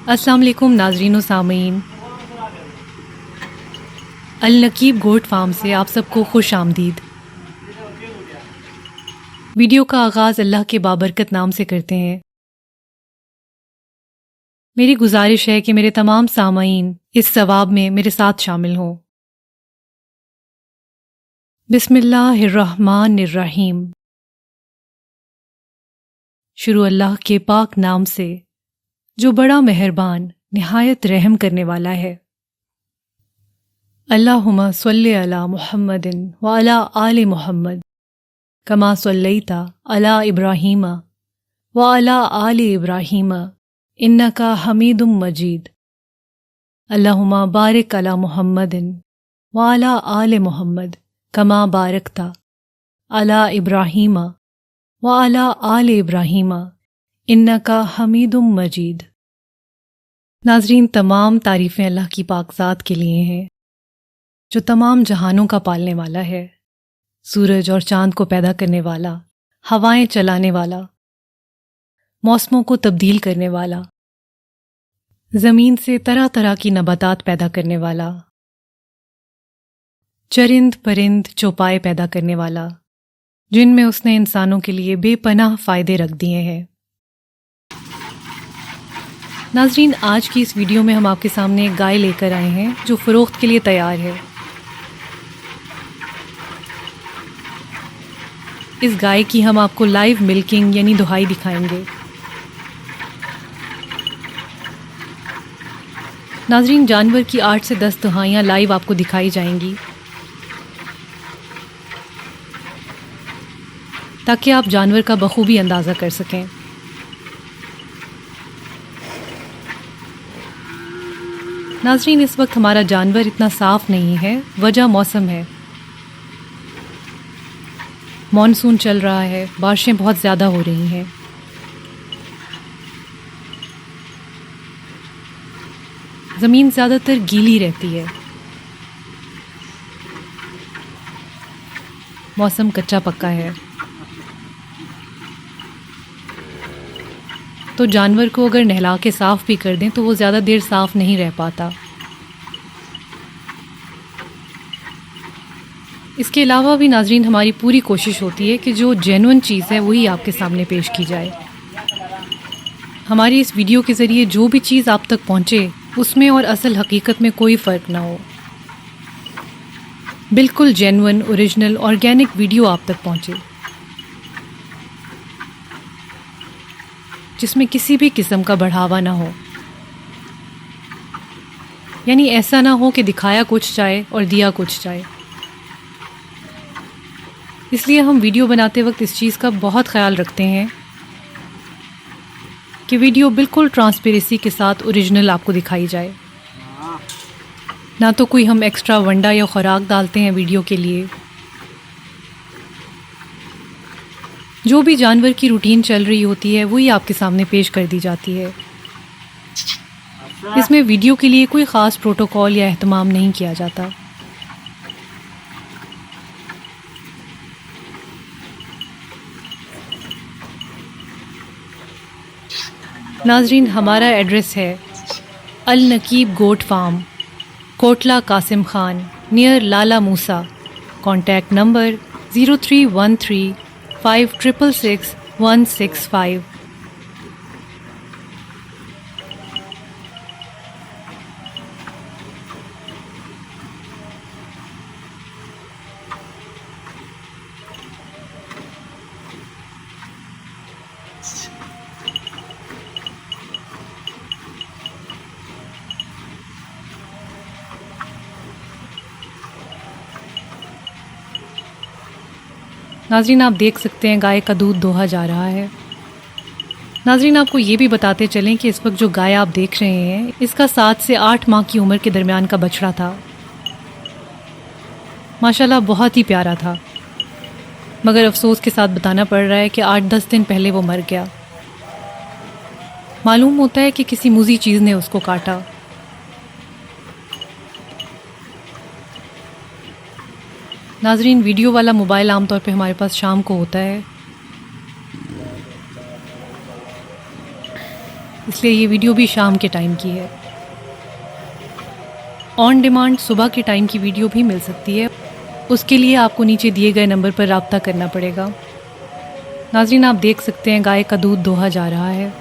अस्सलाम वालेकुम नाज़रीन व सामीन। अल नकीब गोट फार्म से आप सबको खुश आमदीद। वीडियो का आगाज़ अल्लाह के बाबरकत नाम से करते हैं। मेरी गुजारिश है कि मेरे तमाम सामीन इस सवाब में मेरे साथ शामिल हों। बिस्मिल्लाहिर्रहमानिर्रहीम। शुरू अल्लाह के पाक नाम से जो बड़ा मेहरबान निहायत रहम करने वाला है। अल्लाहुम्मा सल्लि अला मुहम्मदिन व अला आले मुहम्मद कमा सल्लैता अला इब्राहीमा व अला आले इब्राहीमा इन्नका हमीदुम मजीद। अल्लाहुम्मा बारिक अला मुहम्मदिन व अला आले मुहम्मद कमा बारकता अला इब्राहीमा व अला आले इब्राहीमा इन्नका हमीदुम मजीद। नाज़रीन, तमाम तारीफ़ें अल्लाह की पाकज़ात के लिए हैं जो तमाम जहानों का पालने वाला है, सूरज और चाँद को पैदा करने वाला, हवाएं चलाने वाला, मौसमों को तब्दील करने वाला, ज़मीन से तरह तरह की नबातात पैदा करने वाला, चरिंद परिंद चौपाए पैदा करने वाला, जिनमें उसने इंसानों के लिए बेपनाह फ़ायदे रख दिए हैं। नाज़रीन, आज की इस वीडियो में हम आपके सामने एक गाय लेकर आए हैं जो फ़रोख्त के लिए तैयार है। इस गाय की हम आपको लाइव मिल्किंग यानी दुहाई दिखाएंगे। नाज़रीन, जानवर की 8 से 10 दुहाइयाँ लाइव आपको दिखाई जाएंगी ताकि आप जानवर का बखूबी अंदाज़ा कर सकें। नाज़रीन, इस वक्त हमारा जानवर इतना साफ़ नहीं है, वजह मौसम है। मॉनसून चल रहा है, बारिशें बहुत ज़्यादा हो रही हैं। ज़मीन ज़्यादातर गीली रहती है, मौसम कच्चा पक्का है, तो जानवर को अगर नहला के साफ़ भी कर दें तो वो ज़्यादा देर साफ़ नहीं रह पाता। इसके अलावा भी नाज़रीन, हमारी पूरी कोशिश होती है कि जो जेन्युइन चीज़ है वही आपके सामने पेश की जाए। हमारी इस वीडियो के ज़रिए जो भी चीज़ आप तक पहुँचे उसमें और असल हकीकत में कोई फ़र्क ना हो। बिल्कुल जेन्युइन, ओरिजिनल, ऑर्गेनिक वीडियो आप तक पहुँचे जिसमें किसी भी किस्म का बढ़ावा ना हो। यानी ऐसा ना हो कि दिखाया कुछ जाए और दिया कुछ जाए। इसलिए हम वीडियो बनाते वक्त इस चीज़ का बहुत ख्याल रखते हैं कि वीडियो बिल्कुल ट्रांसपेरेंसी के साथ ओरिजिनल आपको दिखाई जाए। ना तो कोई हम एक्स्ट्रा वंडा या खुराक डालते हैं वीडियो के लिए। जो भी जानवर की रूटीन चल रही होती है वही आपके सामने पेश कर दी जाती है। इसमें वीडियो के लिए कोई ख़ास प्रोटोकॉल या एहतमाम नहीं किया जाता। नाज़रीन, हमारा एड्रेस है Al Naqeeb goat farm, Kotla Qasim Khan, near Lala Musa. Contact number 0313566165। नाज़रीन, आप देख सकते हैं गाय का दूध दोहा जा रहा है। नाज़रीन, आपको ये भी बताते चलें कि इस वक्त जो गाय आप देख रहे हैं इसका 7 से 8 माह की उम्र के दरमियान का बछड़ा था। माशाल्लाह बहुत ही प्यारा था, मगर अफसोस के साथ बताना पड़ रहा है कि 8-10 दिन पहले वो मर गया। मालूम होता है कि किसी मुज़ी चीज़ ने उसको काटा। नाज़रीन, वीडियो वाला मोबाइल आमतौर पे हमारे पास शाम को होता है, इसलिए ये वीडियो भी शाम के टाइम की है। ऑन डिमांड सुबह के टाइम की वीडियो भी मिल सकती है, उसके लिए आपको नीचे दिए गए नंबर पर रब्ता करना पड़ेगा। नाजरीन, आप देख सकते हैं गाय का दूध दोहा जा रहा है।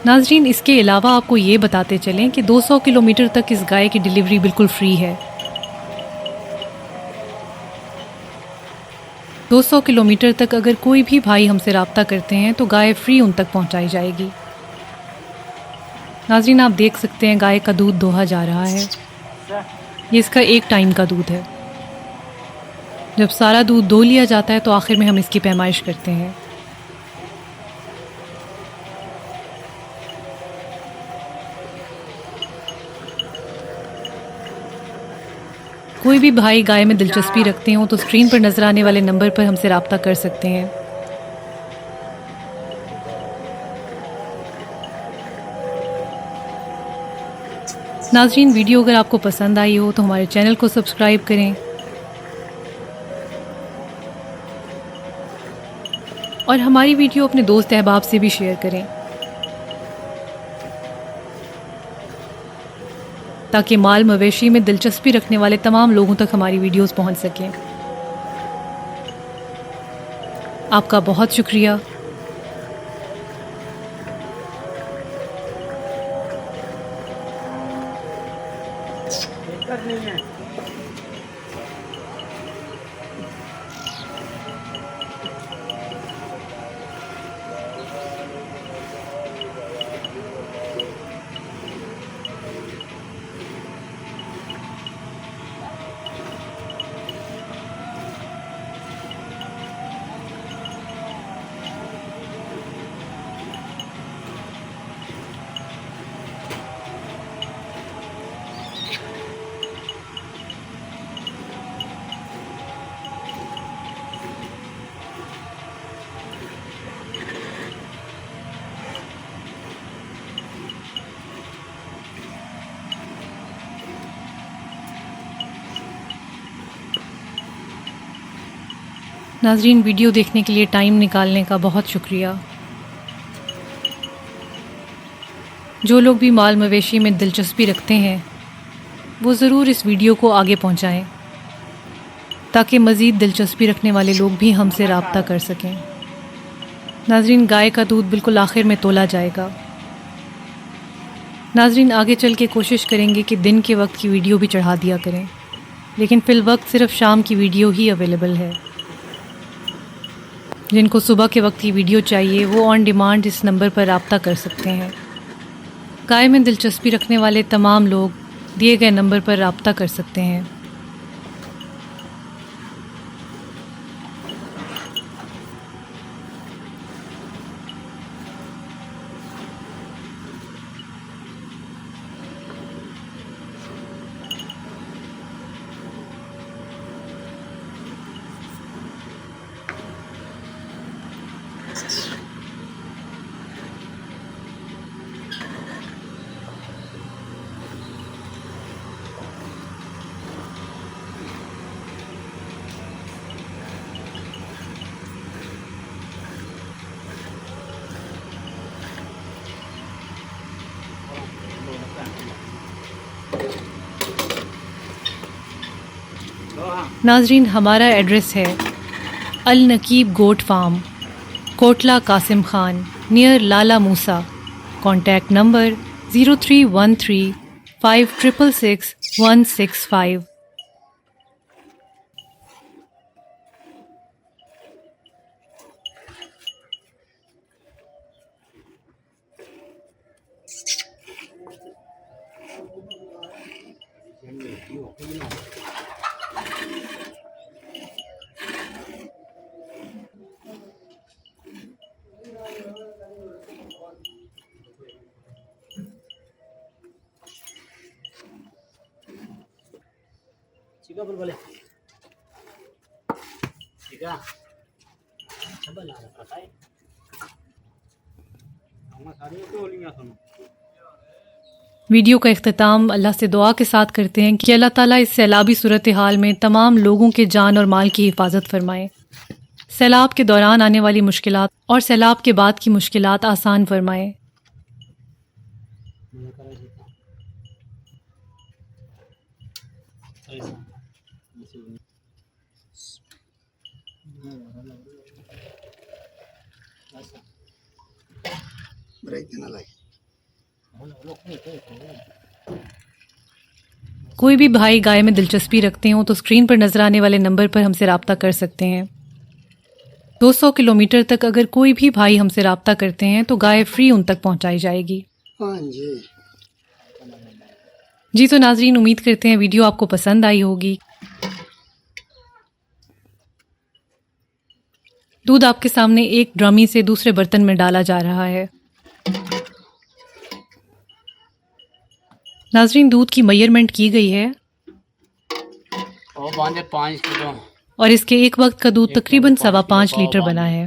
नाजरीन, इसके अलावा आपको ये बताते चलें कि 200 किलोमीटर तक इस गाय की डिलीवरी बिल्कुल फ्री है। 200 किलोमीटर तक अगर कोई भी भाई हमसे रब्ता करते हैं तो गाय फ्री उन तक पहुंचाई जाएगी। नाजरीन, आप देख सकते हैं गाय का दूध दोहा जा रहा है। ये इसका एक टाइम का दूध है। जब सारा दूध दो लिया जाता है तो आखिर में हम इसकी पैमाइश करते हैं। कोई भी भाई गाय में दिलचस्पी रखते हो तो स्क्रीन पर नजर आने वाले नंबर पर हमसे रब्ता कर सकते हैं। नाजरीन, वीडियो अगर आपको पसंद आई हो तो हमारे चैनल को सब्सक्राइब करें और हमारी वीडियो अपने दोस्त अहबाब से भी शेयर करें ताकि माल मवेशी में दिलचस्पी रखने वाले तमाम लोगों तक हमारी वीडियोस पहुंच सकें। आपका बहुत शुक्रिया। नाजरीन, वीडियो देखने के लिए टाइम निकालने का बहुत शुक्रिया। जो लोग भी माल मवेशी में दिलचस्पी रखते हैं वो ज़रूर इस वीडियो को आगे पहुंचाएं ताकि मज़ीद दिलचस्पी रखने वाले लोग भी हमसे रब्ता कर सकें। नाजरीन, गाय का दूध बिल्कुल आखिर में तोला जाएगा। नाजरीन, आगे चल के कोशिश करेंगे कि दिन के वक्त की वीडियो भी चढ़ा दिया करें, लेकिन फ़िल वक्त सिर्फ शाम की वीडियो ही अवेलेबल है। जिनको सुबह के वक्त की वीडियो चाहिए वो ऑन डिमांड इस नंबर पर रब्ता कर सकते हैं। गाय में दिलचस्पी रखने वाले तमाम लोग दिए गए नंबर पर रब्ता कर सकते हैं। नाजरीन, हमारा एड्रेस है Al Naqeeb goat farm, Kotla Qasim Khan, near Lala Musa. Contact number 0313 5666 165। ठीक है बोले ठीक है सब बना रखा है हम सारी तो लिया सुनो। वीडियो का इख्तिताम अल्लाह से दुआ के साथ करते हैं कि अल्लाह ताला इस सैलाबी सूरत हाल में तमाम लोगों के जान और माल की हिफाजत फरमाए। सैलाब के दौरान आने वाली मुश्किलात और सैलाब के बाद की मुश्किलात आसान फरमाए। मुझे करे देता ऐसा ऐसा ब्रेक देना लाइक कोई भी भाई गाय में दिलचस्पी रखते हो तो स्क्रीन पर नजर आने वाले नंबर पर हमसे राब्ता कर सकते हैं। 200 किलोमीटर तक अगर कोई भी भाई हमसे राब्ता करते हैं तो गाय फ्री उन तक पहुंचाई जाएगी। हाँ जी। जी तो नाजरीन, उम्मीद करते हैं वीडियो आपको पसंद आई होगी। दूध आपके सामने एक ड्रमी से दूसरे बर्तन में डाला जा रहा है। नाजरीन, दूध की मेजरमेंट की गई है और बांधे 5 किलो और इसके एक वक्त का दूध तकरीबन 5.25 लीटर बना है।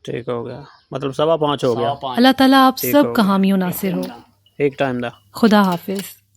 ठीक हो गया, मतलब 5.25 हो गया। अल्लाह ताला आप सब हो का हामी और नासिर हो। एक टाइम दा खुदा हाफिज।